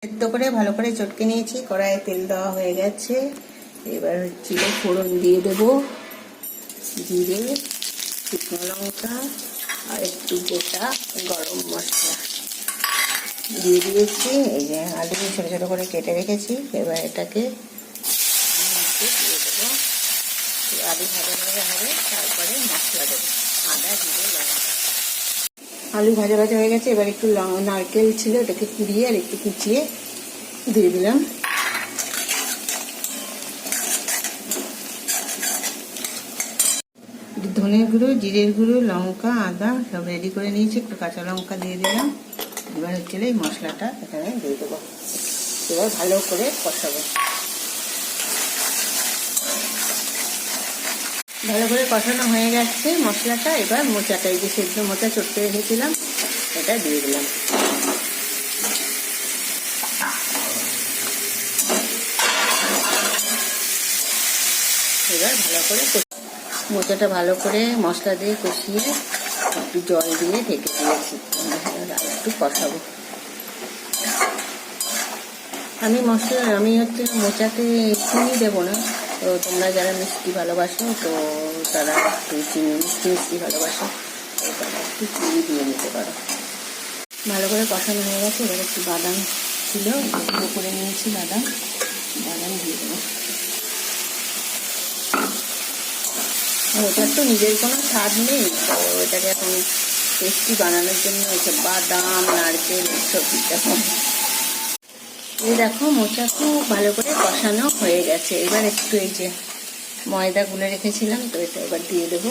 সেদ্ধ করে ভালো করে চটকে নিয়েছি, কড়াইয়ে তেল দেওয়া হয়ে গেছে। এবার জিরে ফোড়ন দিয়ে দেব, জিরে, শুকনো লঙ্কা আর একটু গোটা গরম মশলা দিয়ে দিয়েছি। এই যে আলু ছোটো ছোটো করে কেটে রেখেছি, এবার এটাকে দিয়ে দেবো। আলু ভাজা ভাজা হবে, তারপরে মশলা দেবো, আদা জিরে লঙ্কা। আলু ভাজা ভাজা হয়ে গেছে, এবার একটু নারকেল ছিল ওটাকে কুড়িয়ে আর একটু কুচিয়ে দিয়ে দিলাম। ধনে গুঁড়ো, জিরের গুঁড়ো, লঙ্কা, আদা সব রেডি করে নিয়েছি, একটু কাঁচা লঙ্কা দিয়ে দিলাম। এবার হচ্ছে এই মশলাটা এখানে দিয়ে দেবো, এবার ভালো করে কষাবো। ভালো করে কষানো হয়ে গেছে মশলাটা, এবার মোচাটা, এই যে সেদ্ধ মোচা চটকে রেখেছিলাম এটা দিয়ে দিলাম। এবার ভালো করে মোচাটা ভালো করে মশলা দিয়ে কষিয়ে একটু জল দিয়ে ঢেকে দিয়েছি, একটু কষাবো। আমি হচ্ছে মোচাতে চিনি দেবো না, তো তোমরা যারা মিষ্টি ভালোবাসো তো তারা একটু চিনি মিষ্টি ভালোবাসো তো তারা একটু চিনি দিয়ে নিতে পারো। ভালো করে কষানো হয়ে গেছে, এবার একটু বাদাম ছিল গুঁড়ো করে নিয়েছি, বাদাম দিয়ে দেবো। ওটার তো নিজের কোনো স্বাদ নেই, তো ওটাকে এখন টেস্টি বানানোর জন্য এসব বাদাম নারকেল এসব দিতে হবে। এই দেখো মোচা খুব ভালো করে কষানো হয়ে গেছে, এবার একটু এই যে ময়দা গুলে রেখেছিলাম তো এটা এবার দিয়ে দেবো।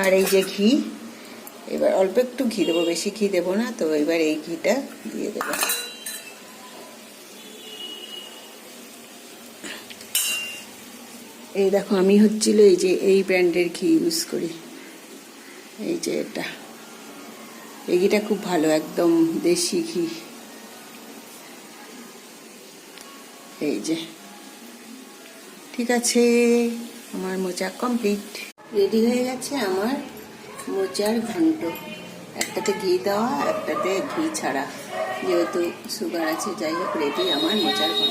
আর এই যে ঘি, এবার অল্প একটু ঘি দেবো, বেশি ঘি দেবো না, তো এবার এই ঘিটা দিয়ে দেবো। এই দেখো আমি হচ্ছিল এই যে এই ব্র্যান্ডের ঘি ইউজ করি, এই যে এটা, এই ঘিটা খুব ভালো, একদম দেশি ঘি। এই যে ঠিক আছে, আমার মোচা কমপ্লিট, রেডি হয়ে গেছে আমার মোচার ঘন্ট। একটাতে ঘি দেওয়া, একটাতে ঘি ছাড়া, যেহেতু সুগার আছে, যাই হোক রেডি আমার মোচার ঘন্ট।